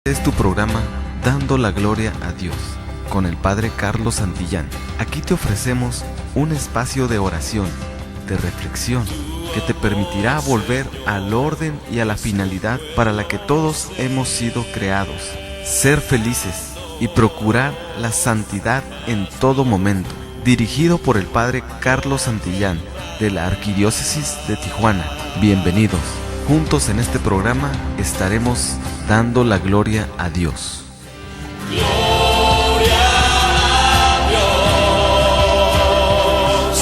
Es tu programa Dando la Gloria a Dios con el Padre Carlos Santillán. Aquí te ofrecemos un espacio de oración, de reflexión, que te permitirá volver al orden y a la finalidad para la que todos hemos sido creados: ser felices y procurar la santidad en todo momento. Dirigido por el Padre Carlos Santillán de la Arquidiócesis de Tijuana. Bienvenidos. Juntos en este programa estaremos dando la gloria a Dios. Gloria a Dios,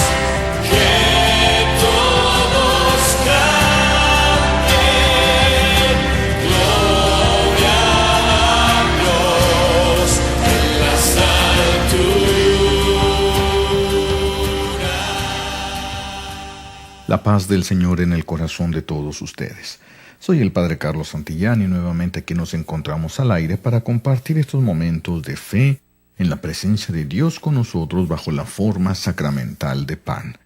que todos canten. Gloria a Dios en las alturas. La paz del Señor en el corazón de todos ustedes. Soy el Padre Carlos Santillán y nuevamente aquí nos encontramos al aire para compartir estos momentos de fe en la presencia de Dios con nosotros bajo la forma sacramental de pan.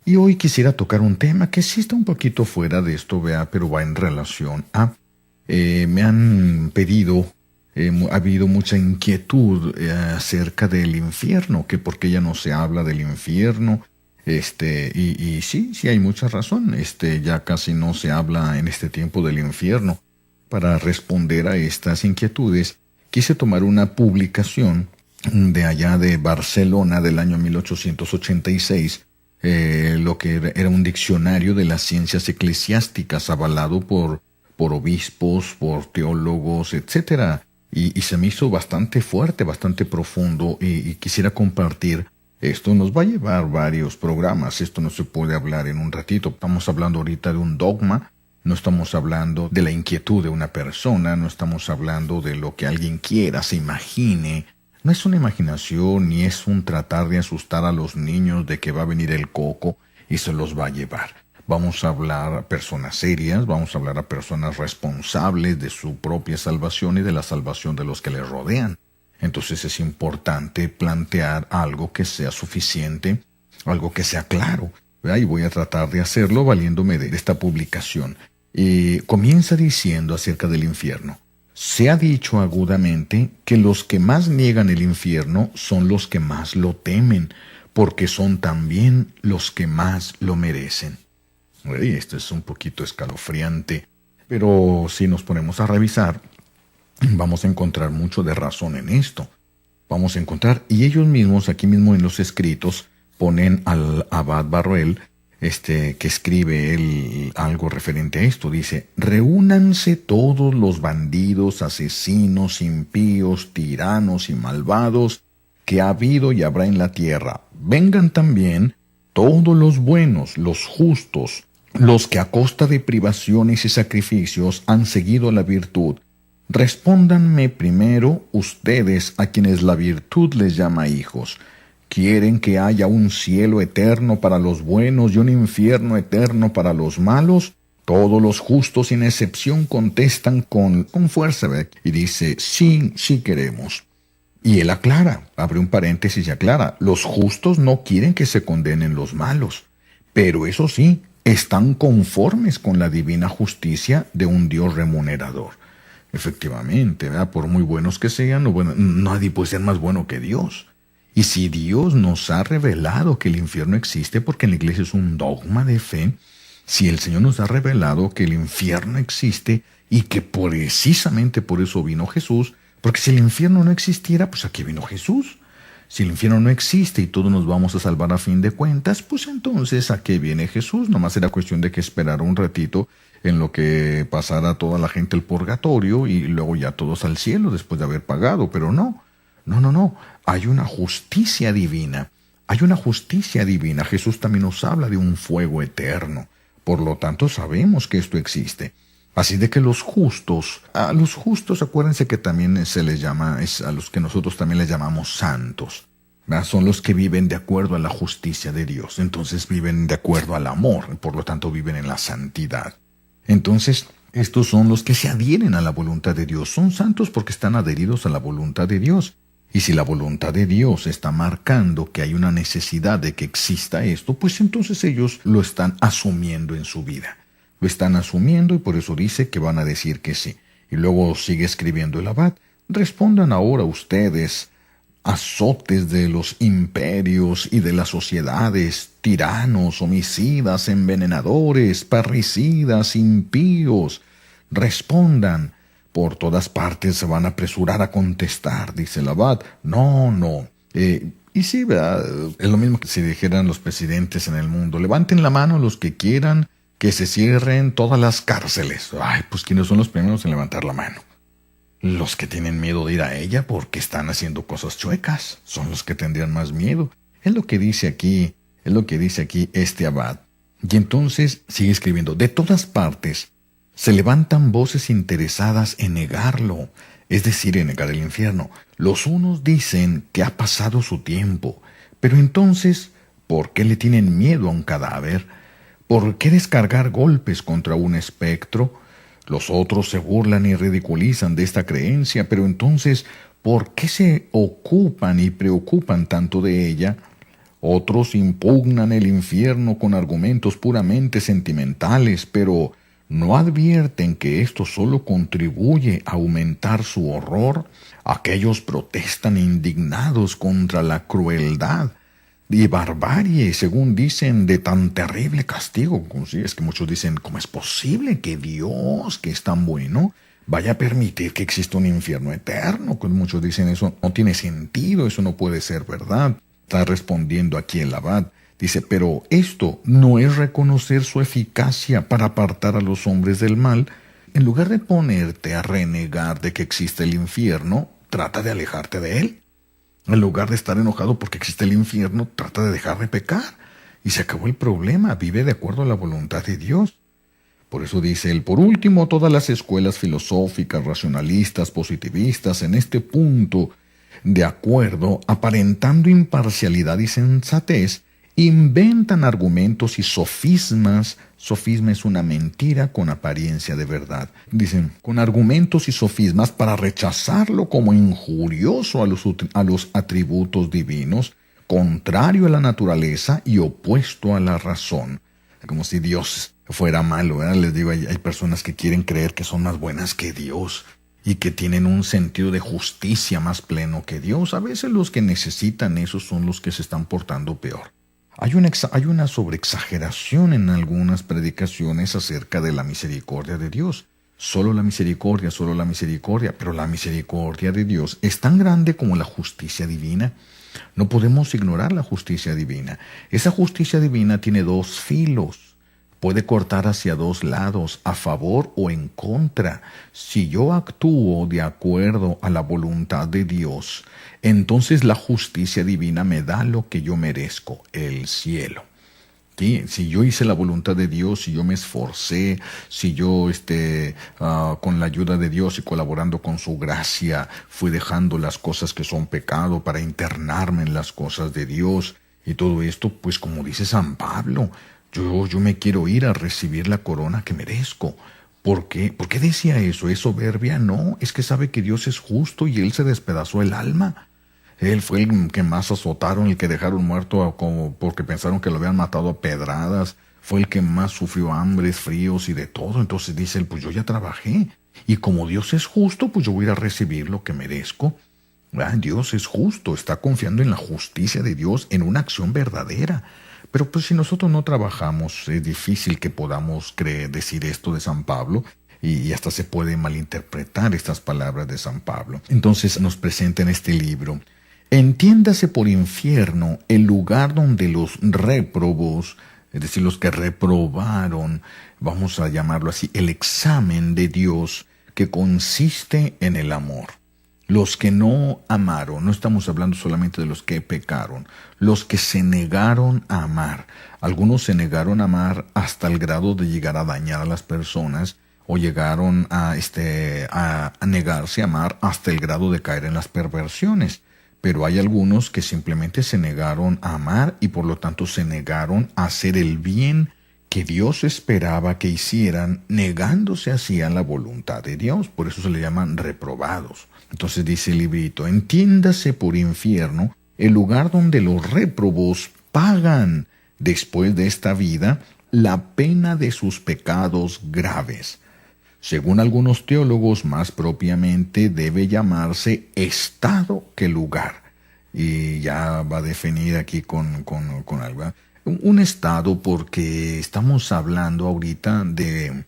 Y hoy quisiera tocar un tema que sí está un poquito fuera de esto, pero va en relación a... me han pedido, ha habido mucha inquietud acerca del infierno, que por qué ya no se habla del infierno. Y sí hay mucha razón. Ya casi no se habla en este tiempo del infierno. Para responder a estas inquietudes, quise tomar una publicación de allá de Barcelona del año 1886, lo que era un diccionario de las ciencias eclesiásticas avalado por obispos, por teólogos, etc. Y se me hizo bastante fuerte, bastante profundo, y quisiera compartir. Esto nos va a llevar varios programas, esto no se puede hablar en un ratito. Estamos hablando ahorita de un dogma, no estamos hablando de la inquietud de una persona, no estamos hablando de lo que alguien quiera, se imagine. No es una imaginación ni es un tratar de asustar a los niños de que va a venir el coco y se los va a llevar. Vamos a hablar a personas serias, vamos a hablar a personas responsables de su propia salvación y de la salvación de los que les rodean. Entonces es importante plantear algo que sea suficiente, algo que sea claro, ¿verdad? Y voy a tratar de hacerlo valiéndome de esta publicación. Comienza diciendo acerca del infierno. Se ha dicho agudamente que los que más niegan el infierno son los que más lo temen, porque son también los que más lo merecen. Y esto es un poquito escalofriante, pero si nos ponemos a revisar, vamos a encontrar mucho de razón en esto. Vamos a encontrar, y ellos mismos, aquí mismo en los escritos, ponen al abad Barruel, que escribe algo referente a esto. Dice: reúnanse todos los bandidos, asesinos, impíos, tiranos y malvados que ha habido y habrá en la tierra. Vengan también todos los buenos, los justos, los que a costa de privaciones y sacrificios han seguido la virtud. Respóndanme primero ustedes, a quienes la virtud les llama hijos. ¿Quieren que haya un cielo eterno para los buenos y un infierno eterno para los malos? Todos los justos sin excepción contestan con fuerza, ¿verdad? Y dice: sí queremos. Y él aclara, abre un paréntesis y aclara: los justos no quieren que se condenen los malos, pero eso sí, están conformes con la divina justicia de un Dios remunerador. Efectivamente, ¿verdad? Por muy buenos que sean, nadie puede ser más bueno que Dios. Y si Dios nos ha revelado que el infierno existe, porque en la iglesia es un dogma de fe, si el Señor nos ha revelado que el infierno existe y que precisamente por eso vino Jesús, porque si el infierno no existiera, pues aquí vino Jesús. Si el infierno no existe y todos nos vamos a salvar a fin de cuentas, pues entonces ¿a qué viene Jesús? Nomás era cuestión de que esperara un ratito en lo que pasara toda la gente al purgatorio y luego ya todos al cielo después de haber pagado. Pero no. Hay una justicia divina. Jesús también nos habla de un fuego eterno. Por lo tanto, sabemos que esto existe. Así de que a los justos, acuérdense que también se les llama, a los que nosotros también les llamamos santos, ¿verdad? Son los que viven de acuerdo a la justicia de Dios. Entonces viven de acuerdo al amor, por lo tanto viven en la santidad. Entonces, estos son los que se adhieren a la voluntad de Dios. Son santos porque están adheridos a la voluntad de Dios. Y si la voluntad de Dios está marcando que hay una necesidad de que exista esto, pues entonces ellos lo están asumiendo en su vida. Lo están asumiendo y por eso dice que van a decir que sí. Y luego sigue escribiendo el abad: respondan ahora ustedes, azotes de los imperios y de las sociedades, tiranos, homicidas, envenenadores, parricidas, impíos. Respondan. Por todas partes se van a apresurar a contestar, dice el abad. No, no. Y sí, ¿verdad? Es lo mismo que si dijeran los presidentes en el mundo: levanten la mano los que quieran que se cierren todas las cárceles. Ay, pues ¿quiénes son los primeros en levantar la mano? Los que tienen miedo de ir a ella porque están haciendo cosas chuecas. Son los que tendrían más miedo. Es lo que dice aquí este abad. Y entonces sigue escribiendo: de todas partes se levantan voces interesadas en negarlo, es decir, en negar el infierno. Los unos dicen que ha pasado su tiempo, pero entonces, ¿por qué le tienen miedo a un cadáver? ¿Por qué descargar golpes contra un espectro? Los otros se burlan y ridiculizan de esta creencia, pero entonces, ¿por qué se ocupan y preocupan tanto de ella? Otros impugnan el infierno con argumentos puramente sentimentales, pero ¿no advierten que esto solo contribuye a aumentar su horror? Aquellos protestan indignados contra la crueldad y barbarie, según dicen, de tan terrible castigo. Sí, es que muchos dicen: ¿cómo es posible que Dios, que es tan bueno, vaya a permitir que exista un infierno eterno? Pues muchos dicen: eso no tiene sentido, eso no puede ser verdad. Está respondiendo aquí el abad. Dice: pero esto no es reconocer su eficacia para apartar a los hombres del mal. En lugar de ponerte a renegar de que existe el infierno, trata de alejarte de él. En lugar de estar enojado porque existe el infierno, trata de dejar de pecar. Y se acabó el problema. Vive de acuerdo a la voluntad de Dios. Por eso dice él: por último, todas las escuelas filosóficas, racionalistas, positivistas, en este punto de acuerdo, aparentando imparcialidad y sensatez, inventan argumentos y sofismas. Sofisma es una mentira con apariencia de verdad. Dicen, con argumentos y sofismas para rechazarlo como injurioso a los atributos divinos, contrario a la naturaleza y opuesto a la razón. Como si Dios fuera malo, ¿verdad? Les digo, hay personas que quieren creer que son más buenas que Dios y que tienen un sentido de justicia más pleno que Dios. A veces los que necesitan eso son los que se están portando peor. Hay una sobreexageración en algunas predicaciones acerca de la misericordia de Dios. Solo la misericordia, pero la misericordia de Dios es tan grande como la justicia divina. No podemos ignorar la justicia divina. Esa justicia divina tiene dos filos. Puede cortar hacia dos lados, a favor o en contra. Si yo actúo de acuerdo a la voluntad de Dios, entonces la justicia divina me da lo que yo merezco, el cielo. ¿Sí? Si yo hice la voluntad de Dios, si yo me esforcé, si yo con la ayuda de Dios y colaborando con su gracia, fui dejando las cosas que son pecado para internarme en las cosas de Dios y todo esto, pues como dice San Pablo, yo me quiero ir a recibir la corona que merezco. ¿Por qué? ¿Por qué decía eso? ¿Es soberbia? No, es que sabe que Dios es justo y Él se despedazó el alma. Él fue el que más azotaron, el que dejaron muerto porque pensaron que lo habían matado a pedradas. Fue el que más sufrió hambres, fríos y de todo. Entonces dice él, pues yo ya trabajé. Y como Dios es justo, pues yo voy a ir a recibir lo que merezco. Dios es justo, está confiando en la justicia de Dios, en una acción verdadera. Pero pues si nosotros no trabajamos, es difícil que podamos decir esto de San Pablo y hasta se puede malinterpretar estas palabras de San Pablo. Entonces nos presenta en este libro: entiéndase por infierno el lugar donde los réprobos, es decir, los que reprobaron, vamos a llamarlo así, el examen de Dios que consiste en el amor. Los que no amaron, no estamos hablando solamente de los que pecaron, los que se negaron a amar. Algunos se negaron a amar hasta el grado de llegar a dañar a las personas, o llegaron a negarse a amar hasta el grado de caer en las perversiones. Pero hay algunos que simplemente se negaron a amar y por lo tanto se negaron a hacer el bien que Dios esperaba que hicieran, negándose así a la voluntad de Dios. Por eso se le llaman reprobados. Entonces dice el librito: entiéndase por infierno el lugar donde los réprobos pagan después de esta vida la pena de sus pecados graves. Según algunos teólogos, más propiamente debe llamarse estado que lugar. Y ya va a definir aquí con algo. Un estado, porque estamos hablando ahorita de...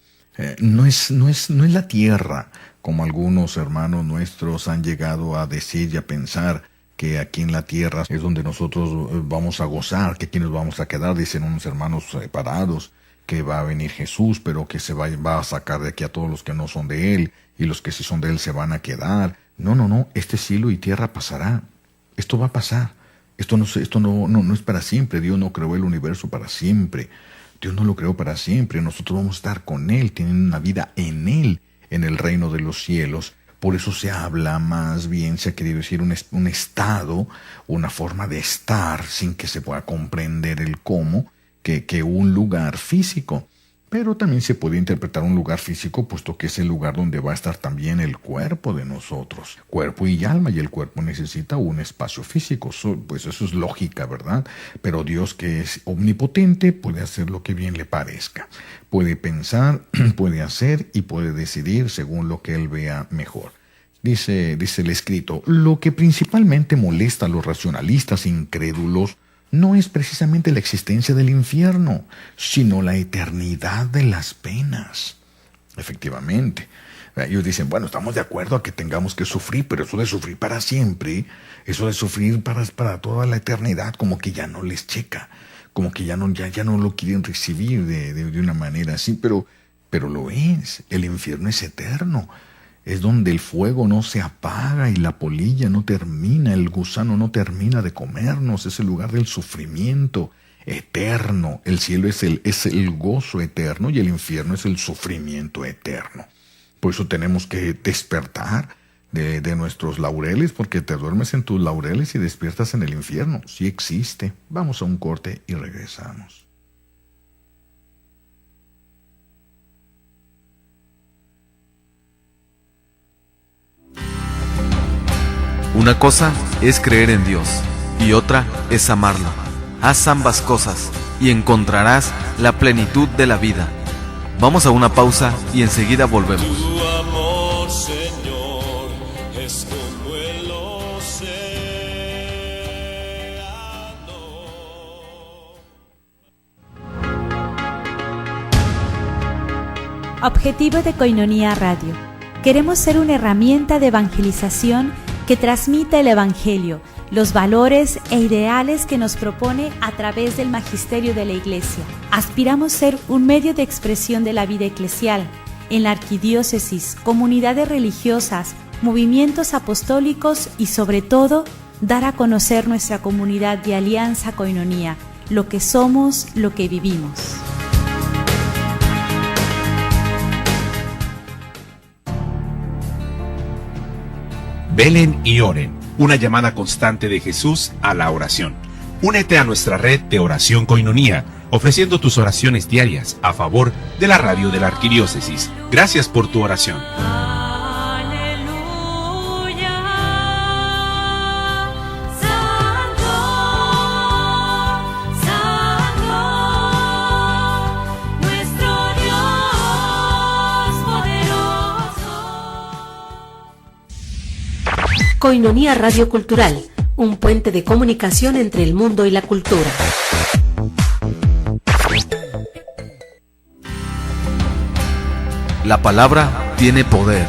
no es la tierra, como algunos hermanos nuestros han llegado a decir y a pensar, que aquí en la tierra es donde nosotros vamos a gozar, que aquí nos vamos a quedar, dicen unos hermanos separados, que va a venir Jesús, pero que va a sacar de aquí a todos los que no son de Él, y los que sí son de Él se van a quedar. No, este cielo y tierra pasará. Esto va a pasar. Esto no es para siempre. Dios no creó el universo para siempre. Dios no lo creó para siempre. Nosotros vamos a estar con Él, teniendo una vida en Él, en el reino de los cielos. Por eso se habla más bien, se ha querido decir, un estado, una forma de estar, sin que se pueda comprender el cómo, que un lugar físico. Pero también se puede interpretar un lugar físico, puesto que es el lugar donde va a estar también el cuerpo de nosotros, cuerpo y alma, y el cuerpo necesita un espacio físico. Pues eso es lógica, ¿verdad? Pero Dios, que es omnipotente, puede hacer lo que bien le parezca. Puede pensar, puede hacer y puede decidir según lo que Él vea mejor. Dice el escrito, lo que principalmente molesta a los racionalistas incrédulos no es precisamente la existencia del infierno, sino la eternidad de las penas. Efectivamente. Ellos dicen, bueno, estamos de acuerdo a que tengamos que sufrir, pero eso de sufrir para siempre, eso de sufrir para toda la eternidad, como que ya no les checa, como que ya no lo quieren recibir de una manera así, pero lo es. El infierno es eterno. Es donde el fuego no se apaga y la polilla no termina, el gusano no termina de comernos. Es el lugar del sufrimiento eterno. El cielo es el gozo eterno y el infierno es el sufrimiento eterno. Por eso tenemos que despertar de nuestros laureles, porque te duermes en tus laureles y despiertas en el infierno. Sí existe. Vamos a un corte y regresamos. Una cosa es creer en Dios y otra es amarlo. Haz ambas cosas y encontrarás la plenitud de la vida. Vamos a una pausa y enseguida volvemos. Tu amor, Señor, es como el océano. Objetivo de Koinonia Radio. Queremos ser una herramienta de evangelización que transmita el Evangelio, los valores e ideales que nos propone a través del magisterio de la Iglesia. Aspiramos ser un medio de expresión de la vida eclesial en la arquidiócesis, comunidades religiosas, movimientos apostólicos y sobre todo, dar a conocer nuestra comunidad de Alianza Koinonia, lo que somos, lo que vivimos. Velen y oren, una llamada constante de Jesús a la oración. Únete a nuestra red de oración Koinonia, ofreciendo tus oraciones diarias a favor de la radio de la Arquidiócesis. Gracias por tu oración. Koinonia Radio Cultural, un puente de comunicación entre el mundo y la cultura. La palabra tiene poder.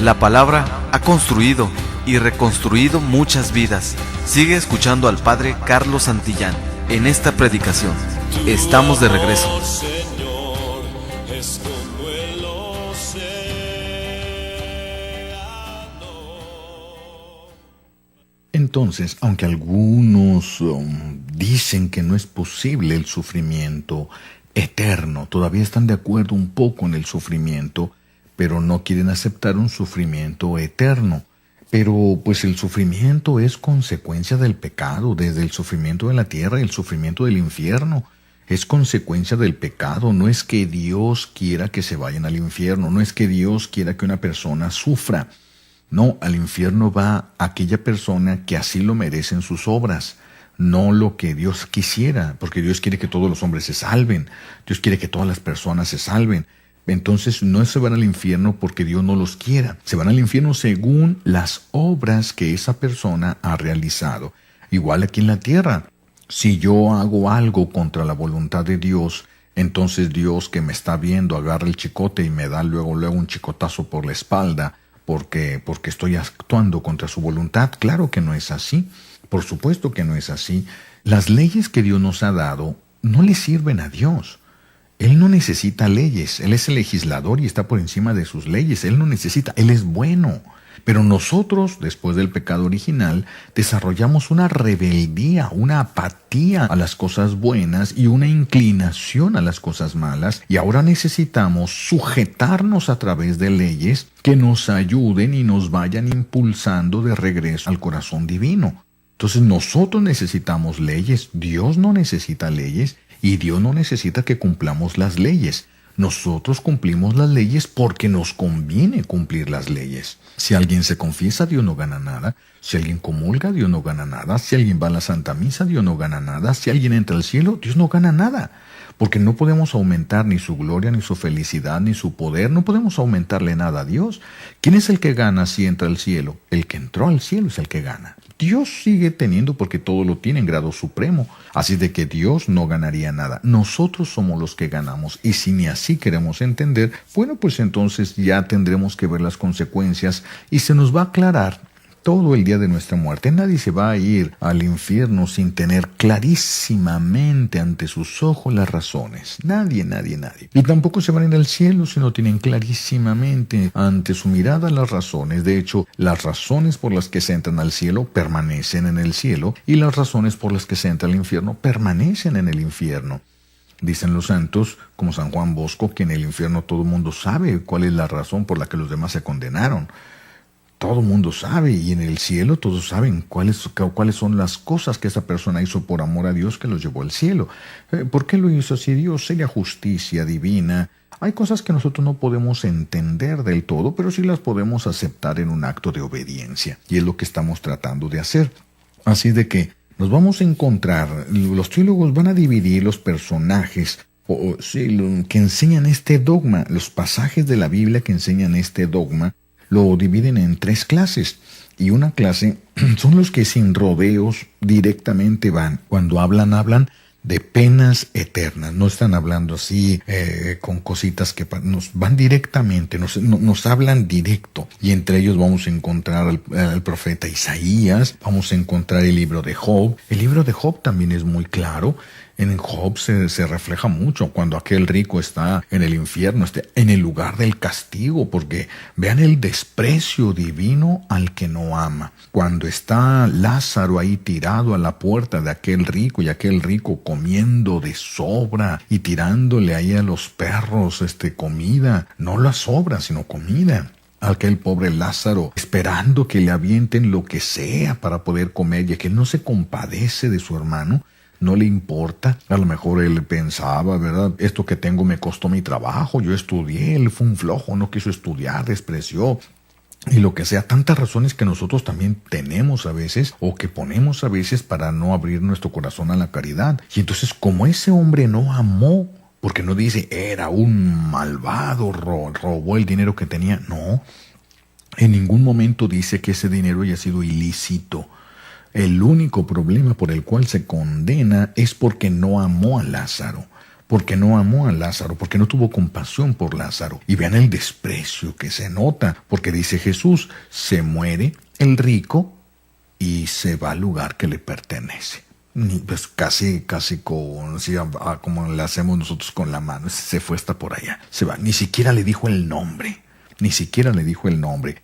La palabra ha construido y reconstruido muchas vidas. Sigue escuchando al Padre Carlos Santillán en esta predicación. Estamos de regreso. Señor, es como el océano. Entonces, aunque algunos dicen que no es posible el sufrimiento eterno, todavía están de acuerdo un poco en el sufrimiento, pero no quieren aceptar un sufrimiento eterno. Pero pues el sufrimiento es consecuencia del pecado, desde el sufrimiento de la tierra y el sufrimiento del infierno. Es consecuencia del pecado, no es que Dios quiera que se vayan al infierno, no es que Dios quiera que una persona sufra. No, al infierno va aquella persona que así lo merecen sus obras, no lo que Dios quisiera, porque Dios quiere que todos los hombres se salven, Dios quiere que todas las personas se salven, Entonces no se van al infierno porque Dios no los quiera. Se van al infierno según las obras que esa persona ha realizado. Igual aquí en la tierra. Si yo hago algo contra la voluntad de Dios, entonces Dios, que me está viendo, agarra el chicote y me da luego un chicotazo por la espalda porque estoy actuando contra su voluntad. Claro que no es así. Por supuesto que no es así. Las leyes que Dios nos ha dado no le sirven a Dios. Él no necesita leyes. Él es el legislador y está por encima de sus leyes. Él no necesita. Él es bueno. Pero nosotros, después del pecado original, desarrollamos una rebeldía, una apatía a las cosas buenas y una inclinación a las cosas malas. Y ahora necesitamos sujetarnos a través de leyes que nos ayuden y nos vayan impulsando de regreso al corazón divino. Entonces nosotros necesitamos leyes. Dios no necesita leyes. Y Dios no necesita que cumplamos las leyes. Nosotros cumplimos las leyes porque nos conviene cumplir las leyes. Si alguien se confiesa, Dios no gana nada. Si alguien comulga, Dios no gana nada. Si alguien va a la Santa Misa, Dios no gana nada. Si alguien entra al cielo, Dios no gana nada. Porque no podemos aumentar ni su gloria, ni su felicidad, ni su poder. No podemos aumentarle nada a Dios. ¿Quién es el que gana si entra al cielo? El que entró al cielo es el que gana. Dios sigue teniendo porque todo lo tiene en grado supremo. Así de que Dios no ganaría nada. Nosotros somos los que ganamos. Y si ni así queremos entender, bueno, pues entonces ya tendremos que ver las consecuencias y se nos va a aclarar todo el día de nuestra muerte. Nadie se va a ir al infierno sin tener clarísimamente ante sus ojos las razones. Nadie. Y tampoco se van a ir al cielo si no tienen clarísimamente ante su mirada las razones. De hecho, las razones por las que se entran al cielo permanecen en el cielo y las razones por las que se entra al infierno permanecen en el infierno. Dicen los santos, como San Juan Bosco, que en el infierno todo el mundo sabe cuál es la razón por la que los demás se condenaron. Todo el mundo sabe, y en el cielo todos saben cuáles son las cosas que esa persona hizo por amor a Dios que los llevó al cielo. ¿Por qué lo hizo así Dios? Sería justicia divina. Hay cosas que nosotros no podemos entender del todo, pero sí las podemos aceptar en un acto de obediencia. Y es lo que estamos tratando de hacer. Así de que nos vamos a encontrar, los teólogos van a dividir los personajes que enseñan este dogma, los pasajes de la Biblia que enseñan este dogma, lo dividen en 3 clases. Y una clase son los que sin rodeos directamente van. Cuando hablan de penas eternas. No están hablando así con cositas que nos van directamente, nos hablan directo. Y entre ellos vamos a encontrar al profeta Isaías, vamos a encontrar el libro de Job. El libro de Job también es muy claro. En Job se refleja mucho cuando aquel rico está en el infierno, en el lugar del castigo, porque vean el desprecio divino al que no ama. Cuando está Lázaro ahí tirado a la puerta de aquel rico y aquel rico comiendo de sobra y tirándole ahí a los perros comida, no la sobra sino comida. Aquel pobre Lázaro esperando que le avienten lo que sea para poder comer, y que él no se compadece de su hermano. No le importa, a lo mejor él pensaba, ¿verdad? Esto que tengo me costó mi trabajo, yo estudié, él fue un flojo, no quiso estudiar, despreció. Y lo que sea, tantas razones que nosotros también tenemos a veces, o que ponemos a veces para no abrir nuestro corazón a la caridad. Y entonces, como ese hombre no amó, porque no dice, era un malvado, robó el dinero que tenía, no. En ningún momento dice que ese dinero haya sido ilícito. El único problema por el cual se condena es porque no amó a Lázaro. Porque no tuvo compasión por Lázaro. Y vean el desprecio que se nota, porque dice Jesús, se muere el rico y se va al lugar que le pertenece. Pues casi como le hacemos nosotros con la mano, se fue hasta por allá, se va, ni siquiera le dijo el nombre.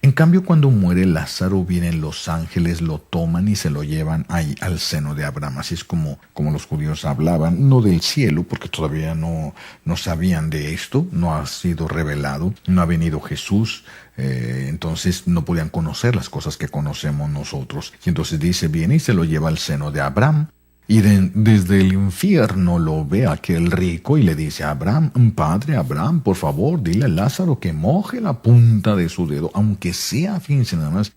En cambio, cuando muere Lázaro, vienen los ángeles, lo toman y se lo llevan ahí al seno de Abraham. Así es como los judíos hablaban, no del cielo, porque todavía no sabían de esto, no ha sido revelado, no ha venido Jesús, entonces no podían conocer las cosas que conocemos nosotros. Y entonces dice, viene y se lo lleva al seno de Abraham. Y desde el infierno lo ve aquel rico y le dice a Abraham, padre Abraham, por favor, dile a Lázaro que moje la punta de su dedo, aunque sea, fíjense nada más,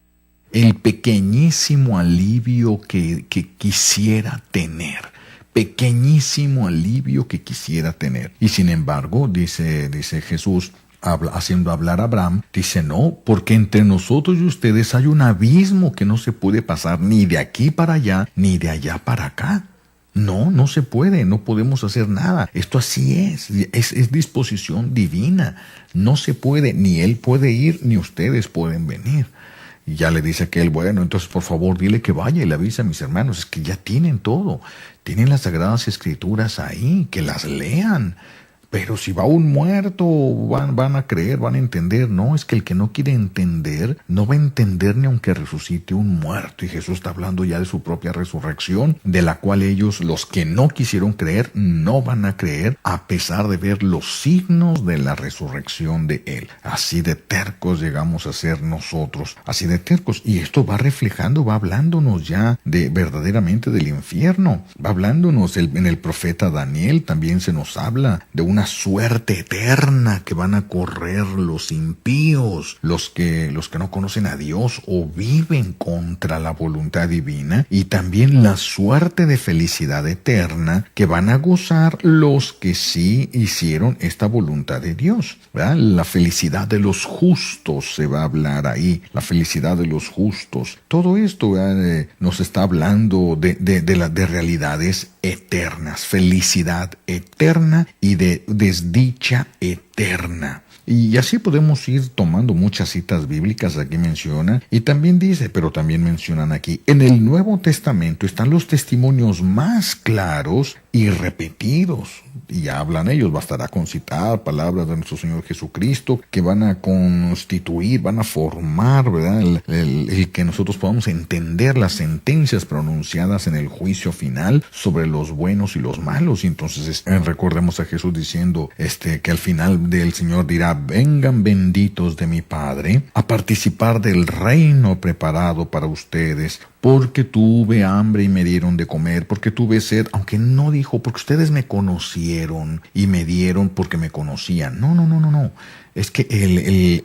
el pequeñísimo alivio que quisiera tener. pequeñísimo alivio que quisiera tener. Y sin embargo, dice Jesús, haciendo hablar a Abraham, dice: no, porque entre nosotros y ustedes hay un abismo que no se puede pasar ni de aquí para allá, ni de allá para acá. No se puede, no podemos hacer nada. Esto así es disposición divina. No se puede, ni él puede ir, ni ustedes pueden venir. Y ya le dice aquel: bueno, entonces por favor dile que vaya y le avise a mis hermanos. Es que ya tienen todo, tienen las Sagradas Escrituras ahí, que las lean. Pero si va un muerto, van a creer, van a entender. No, es que el que no quiere entender, no va a entender ni aunque resucite un muerto. Y Jesús está hablando ya de su propia resurrección, de la cual ellos, los que no quisieron creer, no van a creer, a pesar de ver los signos de la resurrección de Él. Así de tercos llegamos a ser nosotros, así de tercos. Y esto va reflejando, va hablándonos ya de verdaderamente del infierno. Va hablándonos, en el profeta Daniel también se nos habla de una suerte eterna que van a correr los impíos, los que no conocen a Dios o viven contra la voluntad divina, y también la suerte de felicidad eterna que van a gozar los que sí hicieron esta voluntad de Dios, ¿verdad? La felicidad de los justos se va a hablar ahí, la felicidad de los justos. Todo esto nos está hablando de realidades eternas, felicidad eterna y de desdicha eterna. Y así podemos ir tomando muchas citas bíblicas. Aquí menciona, y también dice, pero también mencionan aquí, en el Nuevo Testamento están los testimonios más claros y repetidos. Y ya hablan ellos, bastará con citar palabras de nuestro Señor Jesucristo que van a constituir, van a formar, ¿verdad? El que nosotros podamos entender las sentencias pronunciadas en el juicio final sobre los buenos y los malos. Y entonces recordemos a Jesús diciendo que al final del Señor dirá: vengan benditos de mi Padre a participar del reino preparado para ustedes, porque tuve hambre y me dieron de comer, porque tuve sed, aunque no dijo porque ustedes me conocieron y me dieron porque me conocían. No. Es que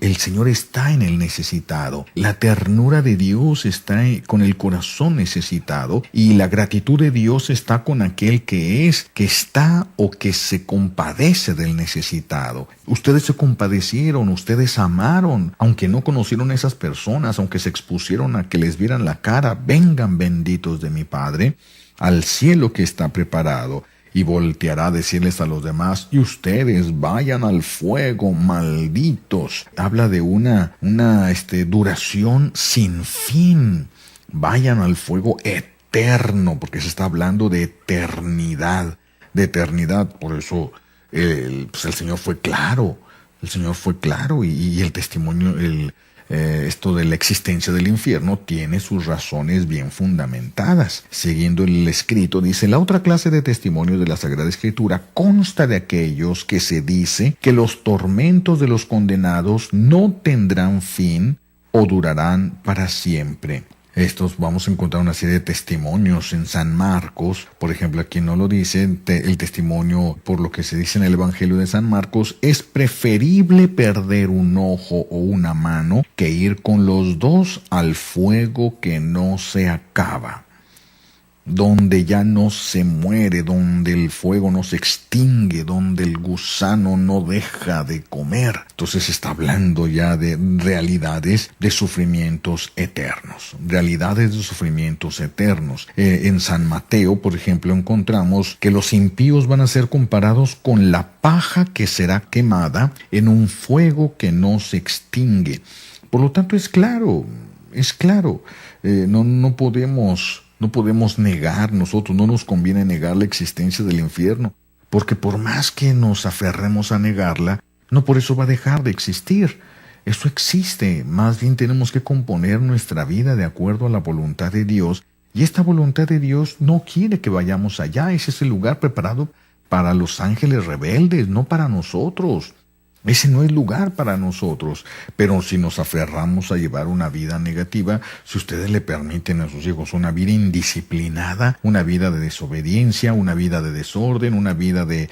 el Señor está en el necesitado. La ternura de Dios está con el corazón necesitado, y la gratitud de Dios está con aquel que está o que se compadece del necesitado. Ustedes se compadecieron, ustedes amaron, aunque no conocieron a esas personas, aunque se expusieron a que les vieran la cara. Vengan benditos de mi Padre al cielo que está preparado. Y volteará a decirles a los demás: y ustedes vayan al fuego, malditos. Habla de una duración sin fin. Vayan al fuego eterno, porque se está hablando de eternidad. De eternidad. Por eso el Señor fue claro. El Señor fue claro, y el testimonio, esto de la existencia del infierno tiene sus razones bien fundamentadas. Siguiendo el escrito, dice: la otra clase de testimonio de la Sagrada Escritura consta de aquellos que se dice que los tormentos de los condenados no tendrán fin o durarán para siempre. Estos vamos a encontrar una serie de testimonios en San Marcos. Por ejemplo, aquí no lo dice, el testimonio, por lo que se dice en el Evangelio de San Marcos: es preferible perder un ojo o una mano que ir con los dos al fuego que no se acaba, donde ya no se muere, donde el fuego no se extingue, donde el gusano no deja de comer. Entonces está hablando ya de realidades de sufrimientos eternos. Realidades de sufrimientos eternos. En San Mateo, por ejemplo, encontramos que los impíos van a ser comparados con la paja que será quemada en un fuego que no se extingue. Por lo tanto, es claro. No podemos negar nosotros, no nos conviene negar la existencia del infierno, porque por más que nos aferremos a negarla, no por eso va a dejar de existir. Eso existe, más bien tenemos que componer nuestra vida de acuerdo a la voluntad de Dios, y esta voluntad de Dios no quiere que vayamos allá. Ese es el lugar preparado para los ángeles rebeldes, no para nosotros. Ese no es lugar para nosotros. Pero si nos aferramos a llevar una vida negativa, si ustedes le permiten a sus hijos una vida indisciplinada, una vida de desobediencia, una vida de desorden, una vida de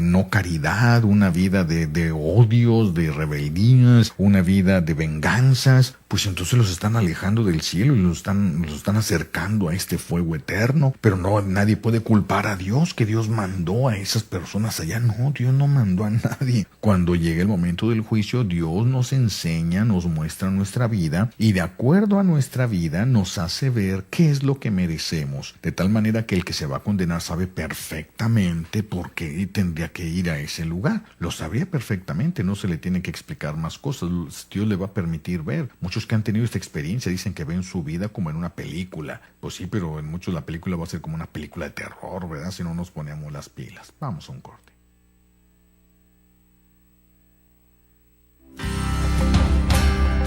no caridad, una vida de odios, de rebeldías, una vida de venganzas, pues entonces los están alejando del cielo y los están acercando a este fuego eterno. Pero no, nadie puede culpar a Dios, que Dios mandó a esas personas allá. No, Dios no mandó a nadie. Cuando llegue el momento del juicio, Dios nos enseña, nos muestra nuestra vida y de acuerdo a nuestra vida nos hace ver qué es lo que merecemos. De tal manera que el que se va a condenar sabe perfectamente por qué tendría que ir a ese lugar. Lo sabría perfectamente, no se le tiene que explicar más cosas. Dios le va a permitir ver. Muchos que han tenido esta experiencia dicen que ven su vida como en una película. Pues sí, pero en muchos la película va a ser como una película de terror, ¿verdad? Si no nos ponemos las pilas. Vamos a un corte.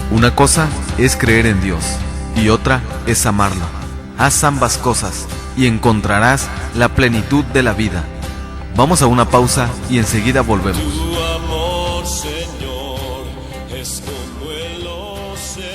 Una cosa es creer en Dios y otra es amarlo. Haz ambas cosas y encontrarás la plenitud de la vida. Vamos a una pausa y enseguida volvemos. Tu amor, Señor, es como el océano.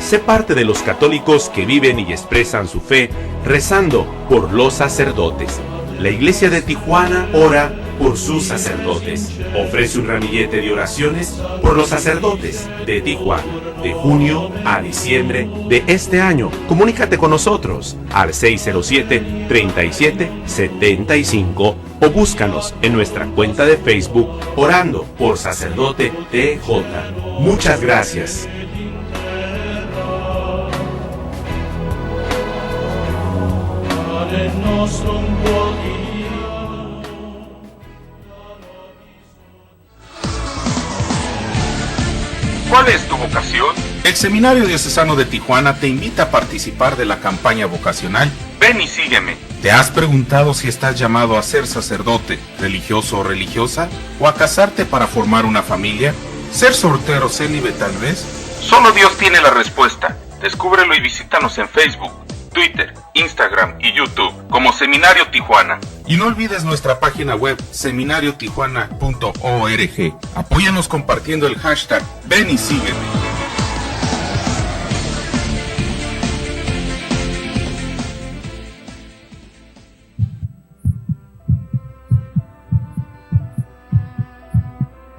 Sé parte de los católicos que viven y expresan su fe rezando por los sacerdotes. La Iglesia de Tijuana ora por sus sacerdotes. Ofrece un ramillete de oraciones por los sacerdotes de Tijuana, de junio a diciembre de este año. Comunícate con nosotros al 607-3775 o búscanos en nuestra cuenta de Facebook Orando por Sacerdote TJ. Muchas gracias. ¿Cuál es tu vocación? El Seminario Diocesano de Tijuana te invita a participar de la campaña vocacional Ven y sígueme. ¿Te has preguntado si estás llamado a ser sacerdote, religioso o religiosa? ¿O a casarte para formar una familia? ¿Ser soltero célibe tal vez? Solo Dios tiene la respuesta. Descúbrelo y visítanos en Facebook, Twitter, Instagram y YouTube como Seminario Tijuana. Y no olvides nuestra página web seminariotijuana.org. Apóyanos compartiendo el hashtag Ven y sígueme.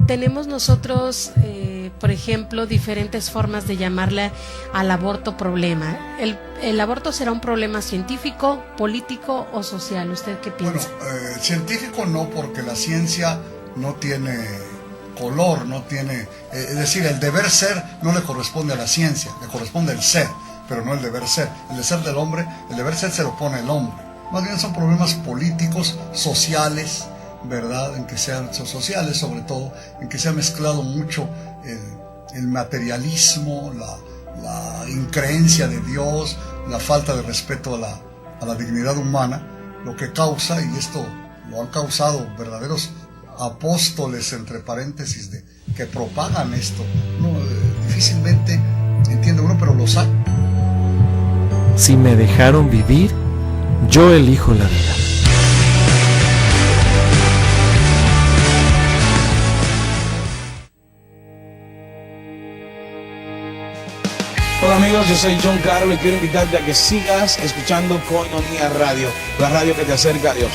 Tenemos nosotros, por ejemplo, diferentes formas de llamarle al aborto problema. ¿El aborto será un problema científico, político o social? ¿Usted qué piensa? Bueno, científico no, porque la ciencia no tiene color, no tiene... es decir, el deber ser no le corresponde a la ciencia, le corresponde el ser, pero no el deber ser. El de ser del hombre, el deber ser se lo pone el hombre. Más bien son problemas políticos, sociales, ¿verdad? En que sean sociales, sobre todo, en que se ha mezclado mucho el materialismo, la increencia de Dios, la falta de respeto a la dignidad humana, lo que causa, y esto lo han causado verdaderos apóstoles, entre paréntesis, que propagan esto. Difícilmente entiende uno, pero los hay. Si me dejaron vivir, yo elijo la vida. Hola amigos, yo soy John Carlos y quiero invitarte a que sigas escuchando Koinonia Radio, la radio que te acerca a Dios.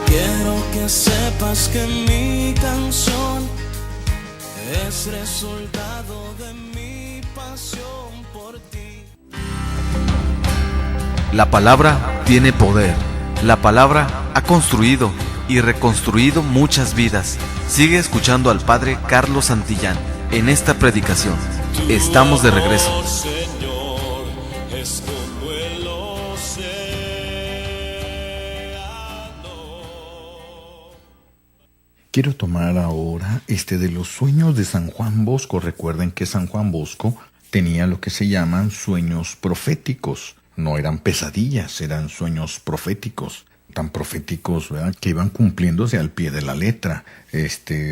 Quiero que sepas que mi canción es resultado de mi pasión por ti. La palabra tiene poder. La palabra ha construido y reconstruido muchas vidas. Sigue escuchando al Padre Carlos Santillán en esta predicación. Estamos de regreso. Señor, es como el océano. Quiero tomar ahora de los sueños de San Juan Bosco. Recuerden que San Juan Bosco tenía lo que se llaman sueños proféticos. No eran pesadillas, eran sueños proféticos. tan proféticos, ¿verdad?, que iban cumpliéndose al pie de la letra.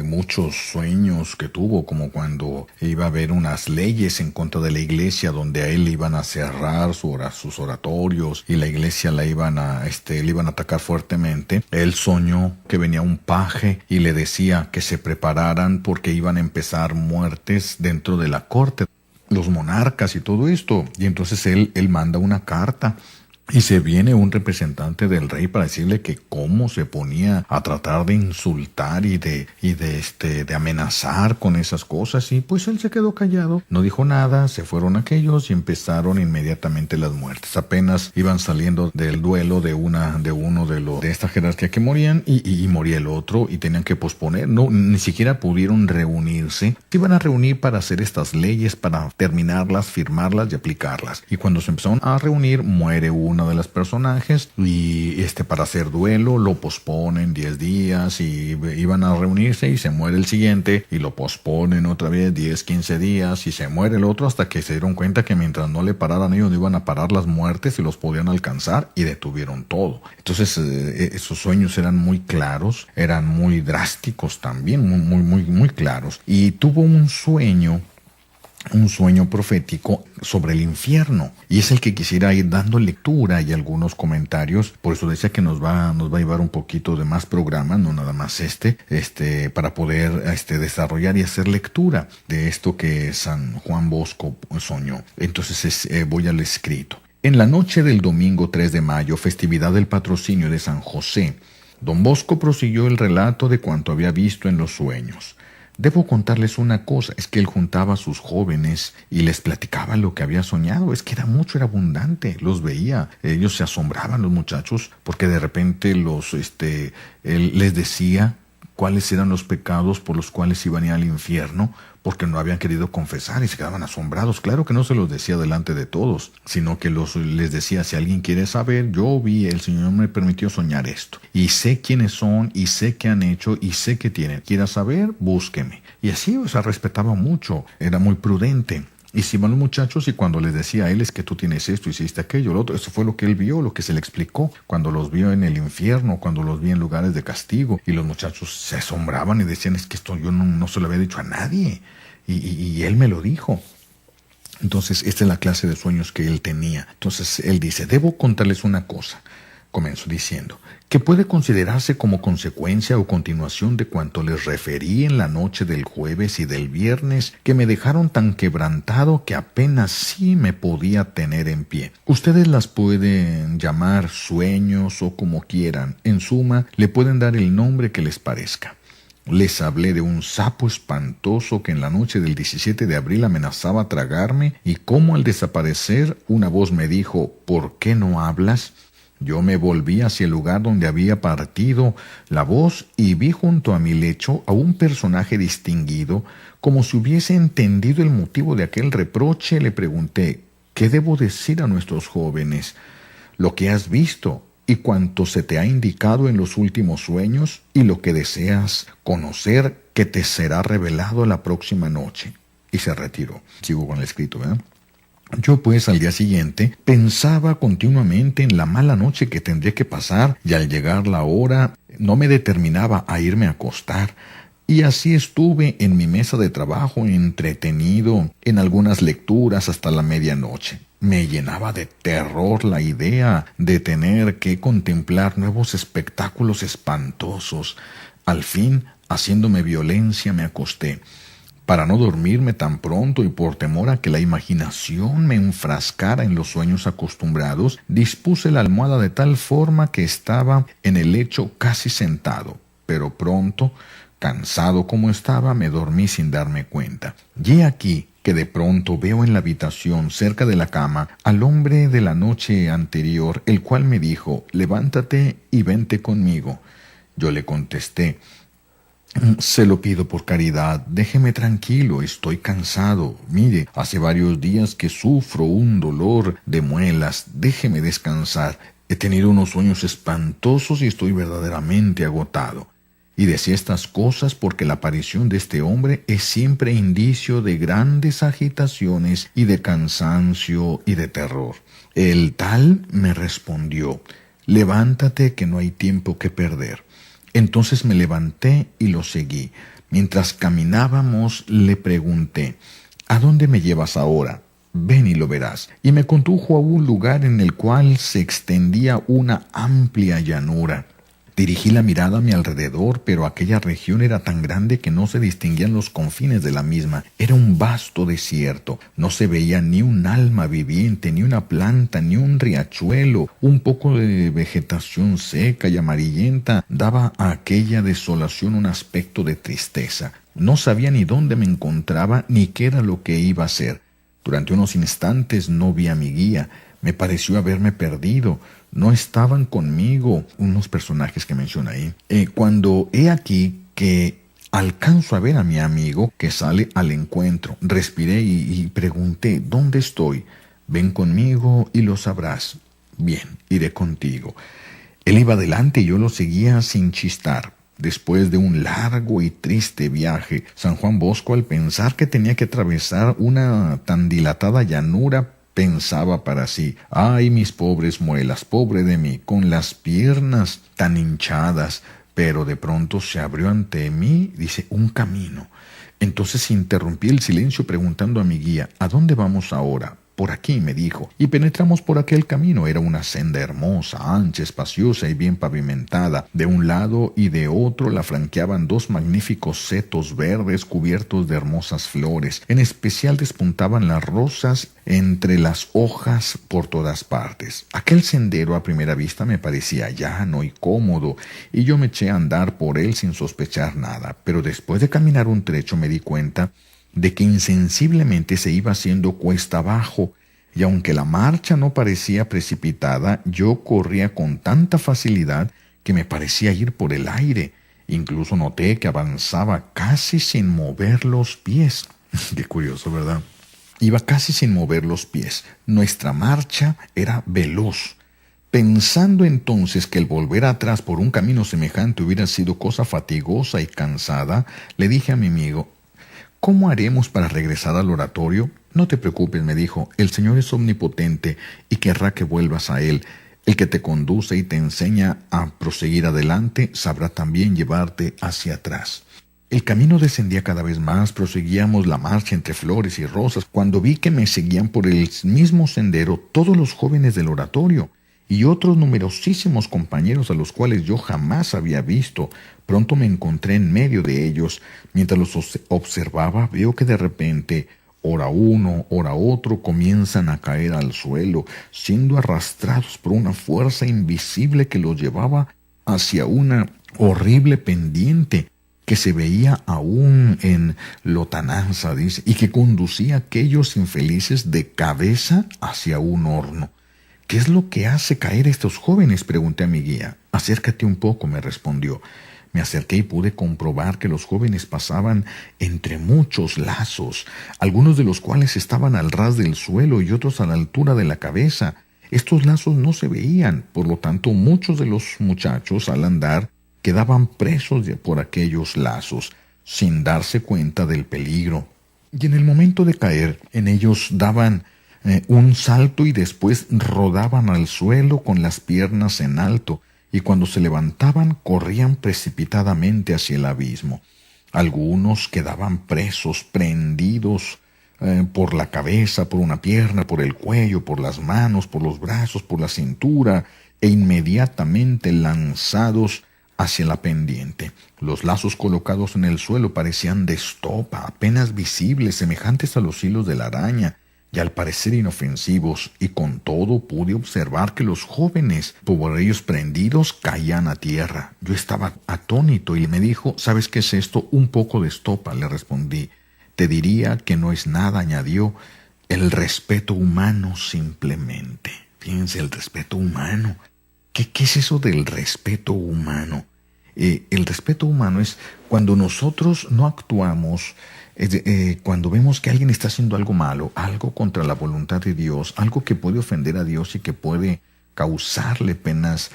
Muchos sueños que tuvo, como cuando iba a haber unas leyes en contra de la iglesia, donde a él le iban a cerrar sus oratorios y la iglesia le iban a atacar fuertemente. Él soñó que venía un paje y le decía que se prepararan porque iban a empezar muertes dentro de la corte, los monarcas y todo esto. Y entonces él manda una carta. Y se viene un representante del rey para decirle que cómo se ponía a tratar de insultar y de amenazar con esas cosas. Y pues él se quedó callado, no dijo nada. Se fueron aquellos y empezaron inmediatamente las muertes. Apenas iban saliendo del duelo de uno de esta jerarquía que morían y moría el otro y tenían que posponer. No, ni siquiera pudieron reunirse. Se iban a reunir para hacer estas leyes, para terminarlas, firmarlas y aplicarlas. Y cuando se empezaron a reunir, muere uno de los personajes y para hacer duelo lo posponen 10 días y iban a reunirse y se muere el siguiente y lo posponen otra vez 10, 15 días y se muere el otro, hasta que se dieron cuenta que mientras no le pararan ellos, no iban a parar las muertes y los podían alcanzar, y detuvieron todo. Entonces esos sueños eran muy claros, eran muy drásticos también, muy claros. Y tuvo un sueño profético sobre el infierno, y es el que quisiera ir dando lectura y algunos comentarios. Por eso decía que nos va a llevar un poquito de más programa, no nada más para poder desarrollar y hacer lectura de esto que San Juan Bosco soñó. Entonces voy al escrito. En la noche del domingo 3 de mayo, festividad del patrocinio de San José, don Bosco prosiguió el relato de cuanto había visto en los sueños. Debo contarles una cosa, es que él juntaba a sus jóvenes y les platicaba lo que había soñado. Es que era mucho, era abundante, los veía. Ellos se asombraban, los muchachos, porque de repente él les decía cuáles eran los pecados por los cuales iban a ir al infierno, porque no habían querido confesar y se quedaban asombrados. Claro que no se los decía delante de todos, sino que les decía: si alguien quiere saber, yo vi, el Señor me permitió soñar esto, y sé quiénes son, y sé qué han hecho, y sé qué tienen. Quiera saber, búsqueme. Y así, respetaba mucho, era muy prudente. Y si iban los muchachos y cuando les decía a él: es que tú tienes esto, hiciste aquello, lo otro, eso fue lo que él vio, lo que se le explicó cuando los vio en el infierno, cuando los vi en lugares de castigo. Y los muchachos se asombraban y decían: es que esto yo no se lo había dicho a nadie, y él me lo dijo. Entonces esta es la clase de sueños que él tenía. Entonces él dice: debo contarles una cosa. Comenzó diciendo que puede considerarse como consecuencia o continuación de cuanto les referí en la noche del jueves y del viernes, que me dejaron tan quebrantado que apenas sí me podía tener en pie. Ustedes las pueden llamar sueños o como quieran. En suma, le pueden dar el nombre que les parezca. Les hablé de un sapo espantoso que en la noche del 17 de abril amenazaba tragarme, y cómo al desaparecer una voz me dijo: ¿por qué no hablas? Yo me volví hacia el lugar donde había partido la voz y vi junto a mi lecho a un personaje distinguido. Como si hubiese entendido el motivo de aquel reproche, le pregunté: ¿qué debo decir a nuestros jóvenes? Lo que has visto y cuanto se te ha indicado en los últimos sueños, y lo que deseas conocer, que te será revelado la próxima noche. Y se retiró. Sigo con el escrito, ¿verdad? Yo pues al día siguiente pensaba continuamente en la mala noche que tendría que pasar, y al llegar la hora no me determinaba a irme a acostar. Y así estuve en mi mesa de trabajo, entretenido en algunas lecturas hasta la medianoche. Me llenaba de terror la idea de tener que contemplar nuevos espectáculos espantosos. Al fin, haciéndome violencia, me acosté. Para no dormirme tan pronto y por temor a que la imaginación me enfrascara en los sueños acostumbrados, dispuse la almohada de tal forma que estaba en el lecho casi sentado, pero pronto, cansado como estaba, me dormí sin darme cuenta. Y he aquí que de pronto veo en la habitación, cerca de la cama, al hombre de la noche anterior, el cual me dijo: levántate y vente conmigo. Yo le contesté: se lo pido por caridad, déjeme tranquilo, estoy cansado. Mire, hace varios días que sufro un dolor de muelas, déjeme descansar. He tenido unos sueños espantosos y estoy verdaderamente agotado. Y decía estas cosas porque la aparición de este hombre es siempre indicio de grandes agitaciones y de cansancio y de terror. El tal me respondió: levántate que no hay tiempo que perder. Entonces me levanté y lo seguí. Mientras caminábamos le pregunté, ¿a dónde me llevas ahora? Ven y lo verás. Y me condujo a un lugar en el cual se extendía una amplia llanura. Dirigí la mirada a mi alrededor, pero aquella región era tan grande que no se distinguían los confines de la misma. Era un vasto desierto. No se veía ni un alma viviente, ni una planta, ni un riachuelo. Un poco de vegetación seca y amarillenta daba a aquella desolación un aspecto de tristeza. No sabía ni dónde me encontraba, ni qué era lo que iba a hacer. Durante unos instantes no vi a mi guía. Me pareció haberme perdido. No estaban conmigo unos personajes que menciona ahí. Cuando he aquí que alcanzo a ver a mi amigo que sale al encuentro, respiré y pregunté, ¿dónde estoy? Ven conmigo y lo sabrás. Bien, iré contigo. Él iba adelante y yo lo seguía sin chistar. Después de un largo y triste viaje, San Juan Bosco, al pensar que tenía que atravesar una tan dilatada llanura, pensaba para sí, ¡ay, mis pobres muelas, pobre de mí, con las piernas tan hinchadas! Pero de pronto se abrió ante mí, dice, un camino. Entonces interrumpí el silencio preguntando a mi guía, ¿a dónde vamos ahora? Por aquí, me dijo, y penetramos por aquel camino. Era una senda hermosa, ancha, espaciosa y bien pavimentada. De un lado y de otro la franqueaban dos magníficos setos verdes cubiertos de hermosas flores. En especial despuntaban las rosas entre las hojas por todas partes. Aquel sendero a primera vista me parecía llano y cómodo, y yo me eché a andar por él sin sospechar nada. Pero después de caminar un trecho me di cuenta de que insensiblemente se iba haciendo cuesta abajo, y aunque la marcha no parecía precipitada, yo corría con tanta facilidad que me parecía ir por el aire. Incluso noté que avanzaba casi sin mover los pies. Qué curioso, ¿verdad? Iba casi sin mover los pies. Nuestra marcha era veloz. Pensando entonces que el volver atrás por un camino semejante hubiera sido cosa fatigosa y cansada, le dije a mi amigo, ¿cómo haremos para regresar al oratorio? No te preocupes, me dijo, el Señor es omnipotente y querrá que vuelvas a Él. El que te conduce y te enseña a proseguir adelante sabrá también llevarte hacia atrás. El camino descendía cada vez más, proseguíamos la marcha entre flores y rosas, cuando vi que me seguían por el mismo sendero todos los jóvenes del oratorio y otros numerosísimos compañeros a los cuales yo jamás había visto. Pronto me encontré en medio de ellos. Mientras los observaba, veo que de repente, ora uno, ora otro, comienzan a caer al suelo, siendo arrastrados por una fuerza invisible que los llevaba hacia una horrible pendiente que se veía aún en lontananza, dice, y que conducía a aquellos infelices de cabeza hacia un horno. ¿Qué es lo que hace caer a estos jóvenes?, pregunté a mi guía. Acércate un poco, me respondió. Me acerqué y pude comprobar que los jóvenes pasaban entre muchos lazos, algunos de los cuales estaban al ras del suelo y otros a la altura de la cabeza. Estos lazos no se veían, por lo tanto muchos de los muchachos al andar quedaban presos por aquellos lazos, sin darse cuenta del peligro. Y en el momento de caer, en ellos daban un salto y después rodaban al suelo con las piernas en alto, y cuando se levantaban corrían precipitadamente hacia el abismo. Algunos quedaban presos, prendidos por la cabeza, por una pierna, por el cuello, por las manos, por los brazos, por la cintura, e inmediatamente lanzados hacia la pendiente. Los lazos colocados en el suelo parecían de estopa, apenas visibles, semejantes a los hilos de la araña, y al parecer inofensivos, y con todo pude observar que los jóvenes, por ellos prendidos, caían a tierra. Yo estaba atónito y me dijo, ¿sabes qué es esto? Un poco de estopa, le respondí. Te diría que no es nada, añadió, el respeto humano simplemente. Fíjense, el respeto humano. ¿Qué es eso del respeto humano? El respeto humano es cuando nosotros no actuamos, cuando vemos que alguien está haciendo algo malo, algo contra la voluntad de Dios, algo que puede ofender a Dios y que puede causarle penas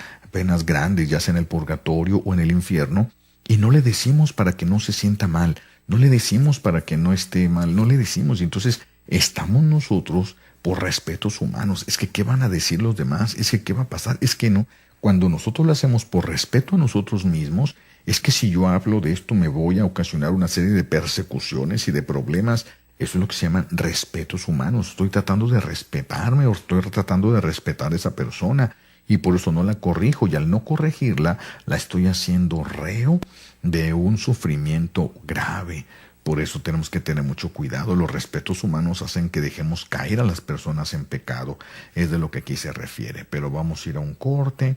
grandes, ya sea en el purgatorio o en el infierno, y no le decimos para que no se sienta mal, no le decimos para que no esté mal, no le decimos, y entonces estamos nosotros por respetos humanos. Es que ¿qué van a decir los demás? Es que ¿qué va a pasar? Es que no. Cuando nosotros lo hacemos por respeto a nosotros mismos, es que si yo hablo de esto me voy a ocasionar una serie de persecuciones y de problemas. Eso es lo que se llaman respetos humanos. Estoy tratando de respetarme o estoy tratando de respetar a esa persona y por eso no la corrijo, y al no corregirla la estoy haciendo reo de un sufrimiento grave. Por eso tenemos que tener mucho cuidado. Los respetos humanos hacen que dejemos caer a las personas en pecado. Es de lo que aquí se refiere. Pero vamos a ir a un corte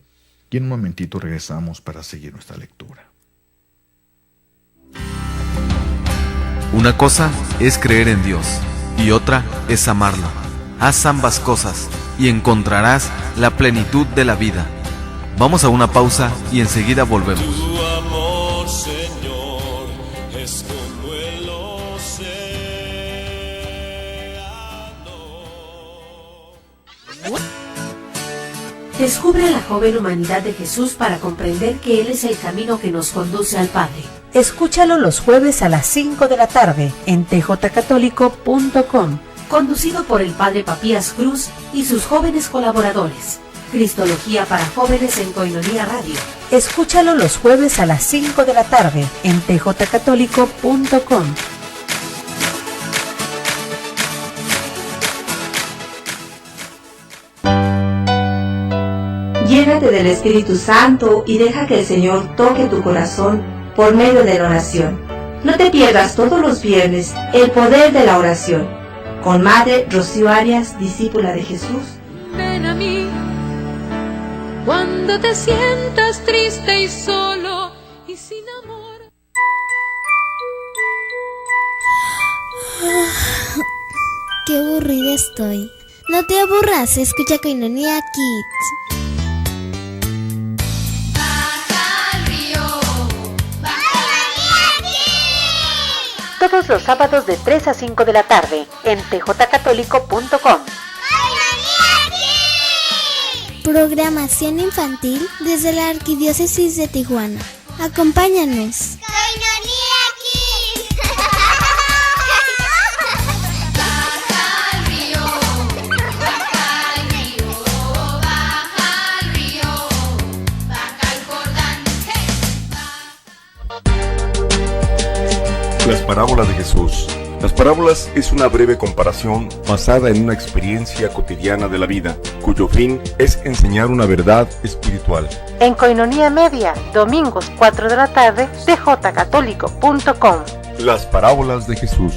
y en un momentito regresamos para seguir nuestra lectura. Una cosa es creer en Dios y otra es amarlo. Haz ambas cosas y encontrarás la plenitud de la vida. Vamos a una pausa y enseguida volvemos. Tu amor, Señor, es como el océano. Descubre la joven humanidad de Jesús para comprender que Él es el camino que nos conduce al Padre. Escúchalo los jueves a las 5 de la tarde en tjcatólico.com. Conducido por el Padre Papías Cruz y sus jóvenes colaboradores. Cristología para jóvenes en Koinonia Radio. Escúchalo los jueves a las 5 de la tarde en tjcatólico.com. Llénate del Espíritu Santo y deja que el Señor toque tu corazón por medio de la oración. No te pierdas todos los viernes el poder de la oración con Madre Rocío Arias, discípula de Jesús. Ven a mí cuando te sientas triste y solo y sin amor. Qué aburrida estoy. No te aburras, escucha Koinonia Kids. Todos los sábados de 3 a 5 de la tarde en tjcatólico.com. Programación infantil desde la Arquidiócesis de Tijuana. Acompáñanos. Las parábolas de Jesús. Las parábolas es una breve comparación basada en una experiencia cotidiana de la vida, cuyo fin es enseñar una verdad espiritual. En Koinonia Media, domingos 4 de la tarde, tjcatólico.com. Las parábolas de Jesús.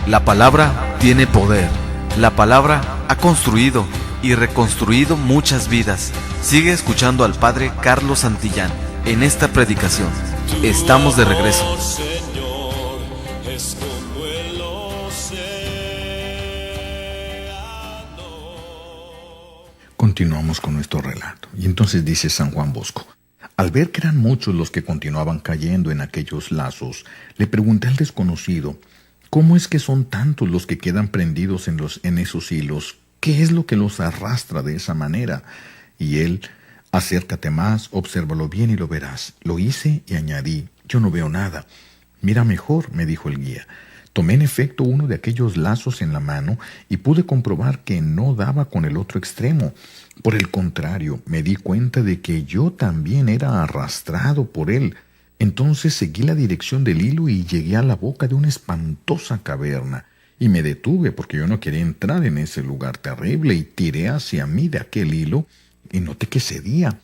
La palabra tiene poder. La palabra ha construido y reconstruido muchas vidas. Sigue escuchando al Padre Carlos Santillán en esta predicación. Estamos de regreso. Señor, es como el océano. Continuamos con nuestro relato. Y entonces dice San Juan Bosco: al ver que eran muchos los que continuaban cayendo en aquellos lazos, le pregunté al desconocido: ¿cómo es que son tantos los que quedan prendidos en esos hilos? ¿Qué es lo que los arrastra de esa manera? Y él: acércate más, obsérvalo bien y lo verás. Lo hice y añadí: yo no veo nada. Mira mejor, me dijo el guía. Tomé en efecto uno de aquellos lazos en la mano y pude comprobar que no daba con el otro extremo. Por el contrario, me di cuenta de que yo también era arrastrado por él. Entonces seguí la dirección del hilo y llegué a la boca de una espantosa caverna. Y me detuve porque yo no quería entrar en ese lugar terrible y tiré hacia mí de aquel hilo y noté que cedía,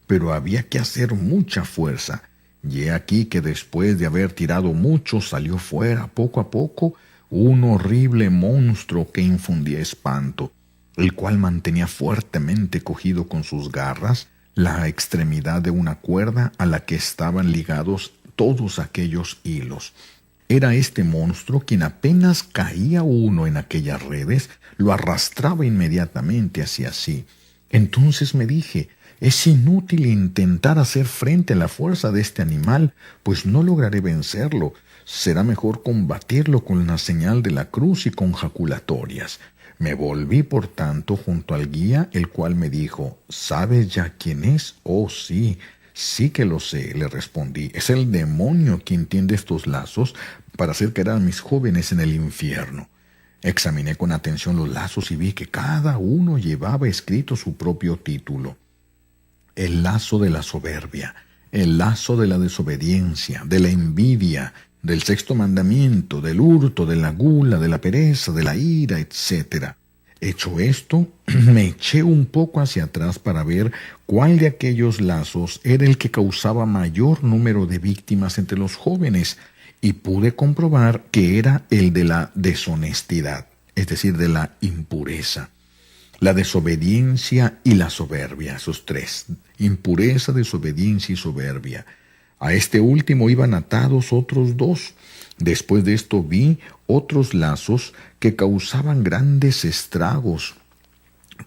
pero había que hacer mucha fuerza. Y he aquí que después de haber tirado mucho salió fuera poco a poco un horrible monstruo que infundía espanto, el cual mantenía fuertemente cogido con sus garras la extremidad de una cuerda a la que estaban ligados todos aquellos hilos. Era este monstruo quien apenas caía uno en aquellas redes, lo arrastraba inmediatamente hacia sí. Entonces me dije: es inútil intentar hacer frente a la fuerza de este animal, pues no lograré vencerlo. Será mejor combatirlo con la señal de la cruz y con jaculatorias. Me volví, por tanto, junto al guía, el cual me dijo: ¿sabes ya quién es? Oh, sí. Sí que lo sé, le respondí. Es el demonio quien tiende estos lazos para hacer caer a mis jóvenes en el infierno. Examiné con atención los lazos y vi que cada uno llevaba escrito su propio título. El lazo de la soberbia, el lazo de la desobediencia, de la envidia, del sexto mandamiento, del hurto, de la gula, de la pereza, de la ira, etc. Hecho esto, me eché un poco hacia atrás para ver cuál de aquellos lazos era el que causaba mayor número de víctimas entre los jóvenes, y pude comprobar que era el de la deshonestidad, es decir, de la impureza. La desobediencia y la soberbia, esos tres: impureza, desobediencia y soberbia. A este último iban atados otros dos. Después de esto vi otros lazos que causaban grandes estragos,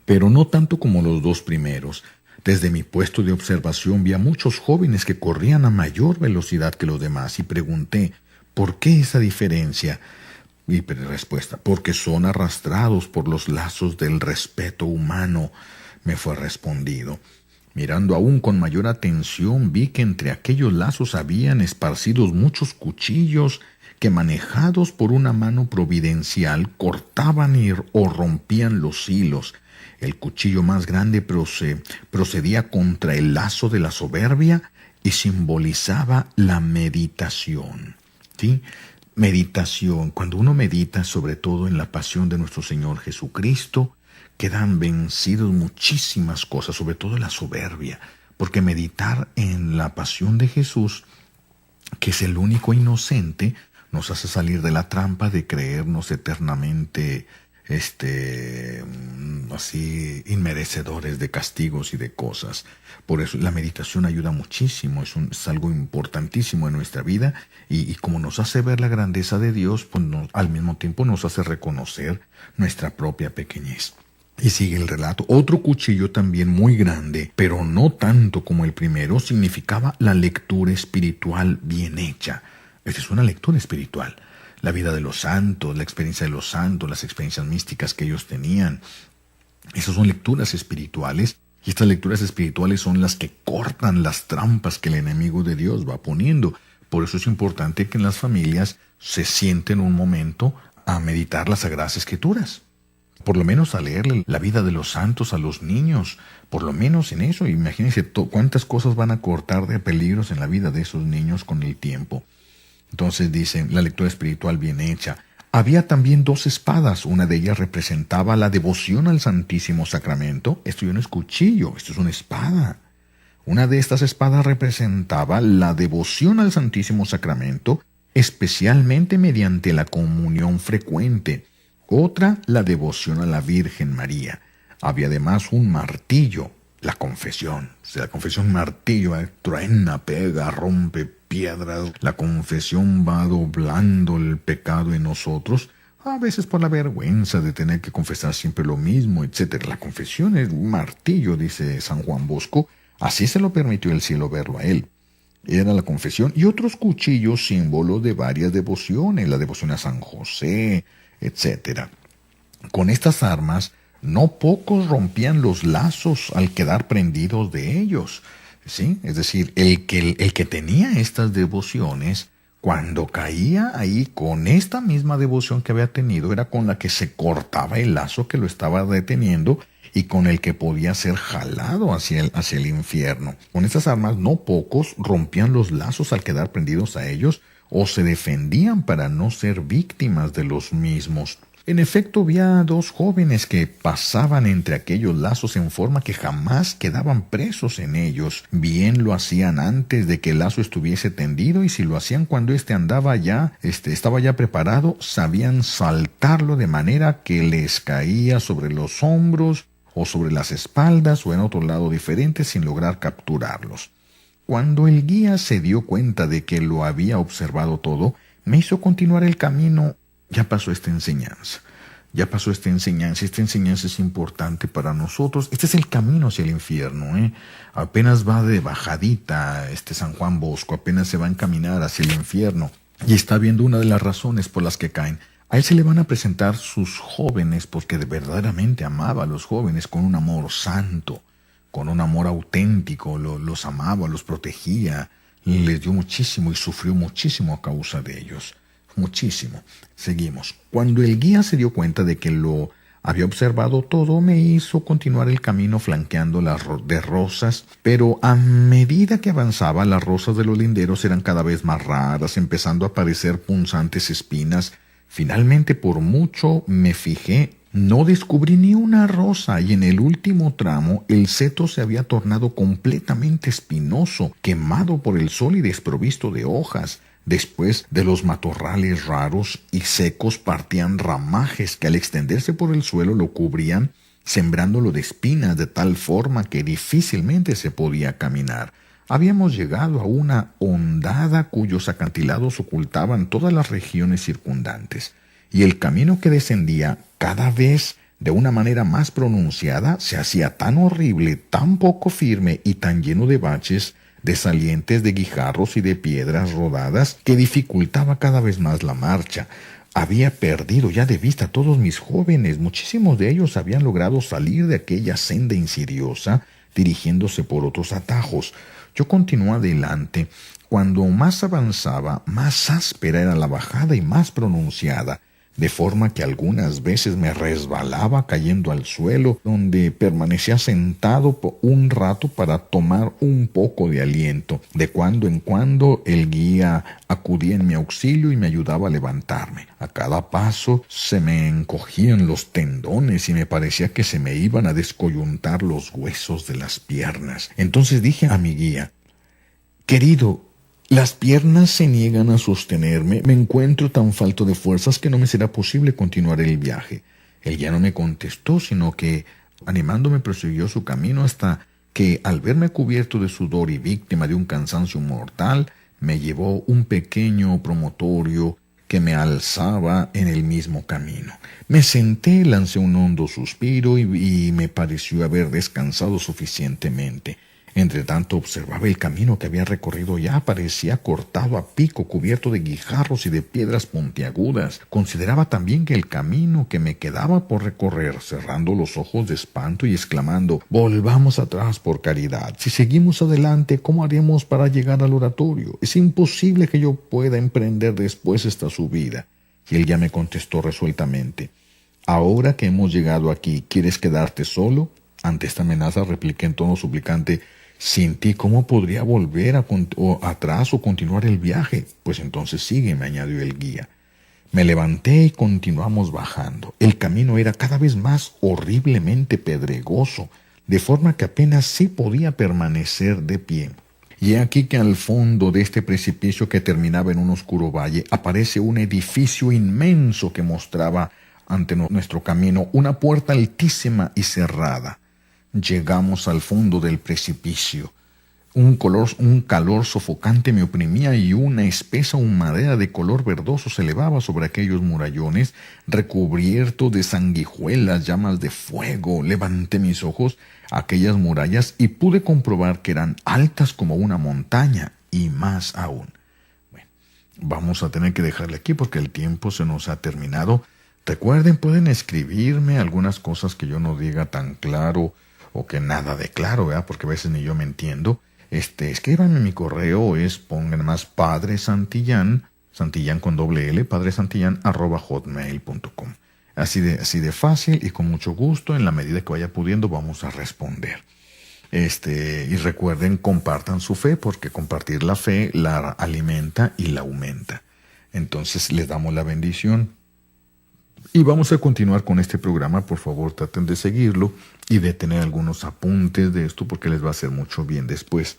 pero no tanto como los dos primeros. Desde mi puesto de observación vi a muchos jóvenes que corrían a mayor velocidad que los demás y pregunté: ¿por qué esa diferencia? Y respuesta: porque son arrastrados por los lazos del respeto humano, me fue respondido. Mirando aún con mayor atención, vi que entre aquellos lazos habían esparcidos muchos cuchillos que, manejados por una mano providencial, cortaban o rompían los hilos. El cuchillo más grande procedía contra el lazo de la soberbia y simbolizaba la meditación. ¿Sí? Meditación. Cuando uno medita sobre todo en la pasión de nuestro Señor Jesucristo, quedan vencidos muchísimas cosas, sobre todo la soberbia, porque meditar en la pasión de Jesús, que es el único inocente, nos hace salir de la trampa de creernos eternamente así inmerecedores de castigos y de cosas. Por eso la meditación ayuda muchísimo, es algo importantísimo en nuestra vida, y como nos hace ver la grandeza de Dios, pues al mismo tiempo nos hace reconocer nuestra propia pequeñez. Y sigue el relato. Otro cuchillo también muy grande, pero no tanto como el primero, significaba la lectura espiritual bien hecha. Esta es una lectura espiritual. La vida de los santos, la experiencia de los santos, las experiencias místicas que ellos tenían. Esas son lecturas espirituales, y estas lecturas espirituales son las que cortan las trampas que el enemigo de Dios va poniendo. Por eso es importante que en las familias se sienten un momento a meditar las Sagradas Escrituras. Por lo menos a leerle la vida de los santos a los niños, por lo menos en eso. Imagínense cuántas cosas van a cortar de peligros en la vida de esos niños con el tiempo. Entonces dicen, la lectura espiritual bien hecha. Había también 2 espadas, una de ellas representaba la devoción al Santísimo Sacramento. Esto ya no es cuchillo, esto es una espada. Una de estas espadas representaba la devoción al Santísimo Sacramento, especialmente mediante la comunión frecuente. Otra, la devoción a la Virgen María. Había además un martillo, la confesión. La confesión, martillo, truena, pega, rompe piedras. La confesión va doblando el pecado en nosotros, a veces por la vergüenza de tener que confesar siempre lo mismo, etc. La confesión es un martillo, dice San Juan Bosco. Así se lo permitió el cielo verlo a él. Era la confesión y otros cuchillos, símbolo de varias devociones, la devoción a San José, etc. Con estas armas, no pocos rompían los lazos al quedar prendidos de ellos. ¿Sí? Es decir, el que tenía estas devociones, cuando caía ahí con esta misma devoción que había tenido, era con la que se cortaba el lazo que lo estaba deteniendo y con el que podía ser jalado hacia el infierno. Con estas armas, no pocos rompían los lazos al quedar prendidos a ellos o se defendían para no ser víctimas de los mismos. En efecto, había 2 jóvenes que pasaban entre aquellos lazos en forma que jamás quedaban presos en ellos. Bien lo hacían antes de que el lazo estuviese tendido, y si lo hacían cuando estaba ya preparado, sabían saltarlo de manera que les caía sobre los hombros o sobre las espaldas o en otro lado diferente sin lograr capturarlos. Cuando el guía se dio cuenta de que lo había observado todo, me hizo continuar el camino. Ya pasó esta enseñanza. Esta enseñanza es importante para nosotros. Este es el camino hacia el infierno. Apenas va de bajadita San Juan Bosco, apenas se va a encaminar hacia el infierno. Y está viendo una de las razones por las que caen. A él se le van a presentar sus jóvenes, porque verdaderamente amaba a los jóvenes con un amor santo, con un amor auténtico. Los amaba, los protegía, les dio muchísimo y sufrió muchísimo a causa de ellos. muchísimo. Seguimos. Cuando el guía se dio cuenta de que lo había observado todo, me hizo continuar el camino flanqueando las de rosas, pero a medida que avanzaba, las rosas de los linderos eran cada vez más raras, empezando a aparecer punzantes espinas. Finalmente, por mucho me fijé, no descubrí ni una rosa, y en el último tramo el seto se había tornado completamente espinoso, quemado por el sol y desprovisto de hojas. Después de los matorrales raros y secos partían ramajes que al extenderse por el suelo lo cubrían, sembrándolo de espinas de tal forma que difícilmente se podía caminar. Habíamos llegado a una hondada cuyos acantilados ocultaban todas las regiones circundantes, y el camino que descendía cada vez de una manera más pronunciada se hacía tan horrible, tan poco firme y tan lleno de baches, de salientes, de guijarros y de piedras rodadas, que dificultaba cada vez más la marcha. Había perdido ya de vista a todos mis jóvenes. Muchísimos de ellos habían logrado salir de aquella senda insidiosa, dirigiéndose por otros atajos. Yo continué adelante. Cuando más avanzaba, más áspera era la bajada y más pronunciada, de forma que algunas veces me resbalaba cayendo al suelo, donde permanecía sentado por un rato para tomar un poco de aliento. De cuando en cuando el guía acudía en mi auxilio y me ayudaba a levantarme. A cada paso se me encogían los tendones y me parecía que se me iban a descoyuntar los huesos de las piernas. Entonces dije a mi guía: «Querido, las piernas se niegan a sostenerme, me encuentro tan falto de fuerzas que no me será posible continuar el viaje». Él ya no me contestó, sino que, animándome, prosiguió su camino hasta que, al verme cubierto de sudor y víctima de un cansancio mortal, me llevó un pequeño promontorio que me alzaba en el mismo camino. Me senté, lancé un hondo suspiro y me pareció haber descansado suficientemente. Entre tanto observaba el camino que había recorrido ya. Parecía cortado a pico, cubierto de guijarros y de piedras puntiagudas. Consideraba también que el camino que me quedaba por recorrer, cerrando los ojos de espanto y exclamando: «Volvamos atrás por caridad. Si seguimos adelante, ¿cómo haremos para llegar al oratorio? Es imposible que yo pueda emprender después esta subida». Y él ya me contestó resueltamente: «Ahora que hemos llegado aquí, ¿quieres quedarte solo?». Ante esta amenaza repliqué en tono suplicante: «Sin ti, ¿cómo podría volver atrás o continuar el viaje?». «Pues entonces sigue», me añadió el guía. Me levanté y continuamos bajando. El camino era cada vez más horriblemente pedregoso, de forma que apenas sí podía permanecer de pie. Y he aquí que al fondo de este precipicio, que terminaba en un oscuro valle, aparece un edificio inmenso que mostraba ante nuestro camino una puerta altísima y cerrada. Llegamos al fondo del precipicio. Un calor sofocante me oprimía y una espesa humareda de color verdoso se elevaba sobre aquellos murallones recubiertos de sanguijuelas, llamas de fuego. Levanté mis ojos a aquellas murallas y pude comprobar que eran altas como una montaña, y más aún. Bueno, vamos a tener que dejarle aquí porque el tiempo se nos ha terminado. Recuerden, pueden escribirme algunas cosas que yo no diga tan claro o que nada de claro, ¿verdad? Porque a veces ni yo me entiendo. Escríbanme, mi correo es, pongan más Padre Santillán, Santillán con doble L, padresantillán@hotmail.com. Así de fácil y con mucho gusto, en la medida que vaya pudiendo, vamos a responder. Y recuerden, compartan su fe, porque compartir la fe la alimenta y la aumenta. Entonces les damos la bendición. Y vamos a continuar con este programa. Por favor, traten de seguirlo y de tener algunos apuntes de esto, porque les va a hacer mucho bien después,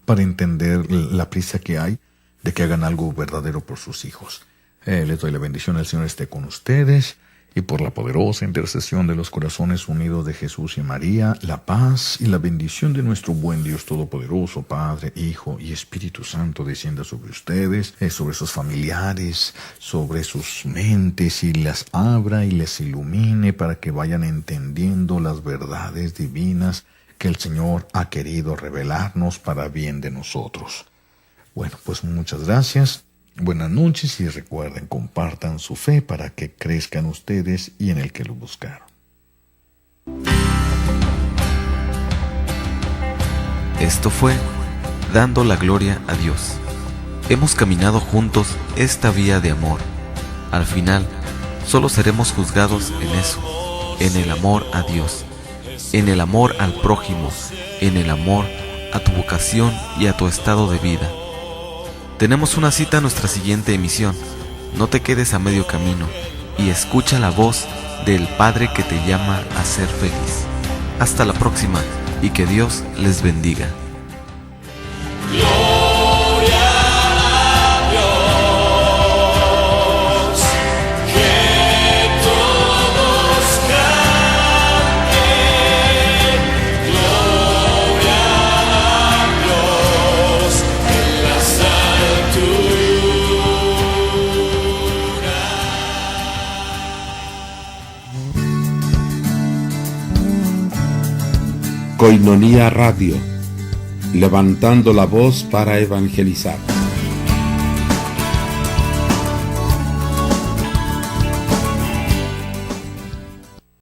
para entender la prisa que hay de que hagan algo verdadero por sus hijos. Les doy la bendición. El Señor esté con ustedes, y por la poderosa intercesión de los corazones unidos de Jesús y María, la paz y la bendición de nuestro buen Dios Todopoderoso, Padre, Hijo y Espíritu Santo, descienda sobre ustedes, sobre sus familiares, sobre sus mentes, y las abra y les ilumine para que vayan entendiendo las verdades divinas que el Señor ha querido revelarnos para bien de nosotros. Bueno, pues muchas gracias. Buenas noches, y recuerden, compartan su fe para que crezcan ustedes y en el que lo buscaron. Esto fue Dando la Gloria a Dios, Hemos caminado juntos esta vía de amor. Al final, solo seremos juzgados en eso, en el amor a Dios, en el amor al prójimo, en el amor a tu vocación y a tu estado de vida. Tenemos una cita en nuestra siguiente emisión. No te quedes a medio camino y escucha la voz del Padre que te llama a ser feliz. Hasta la próxima y que Dios les bendiga. Koinonia Radio, levantando la voz para evangelizar.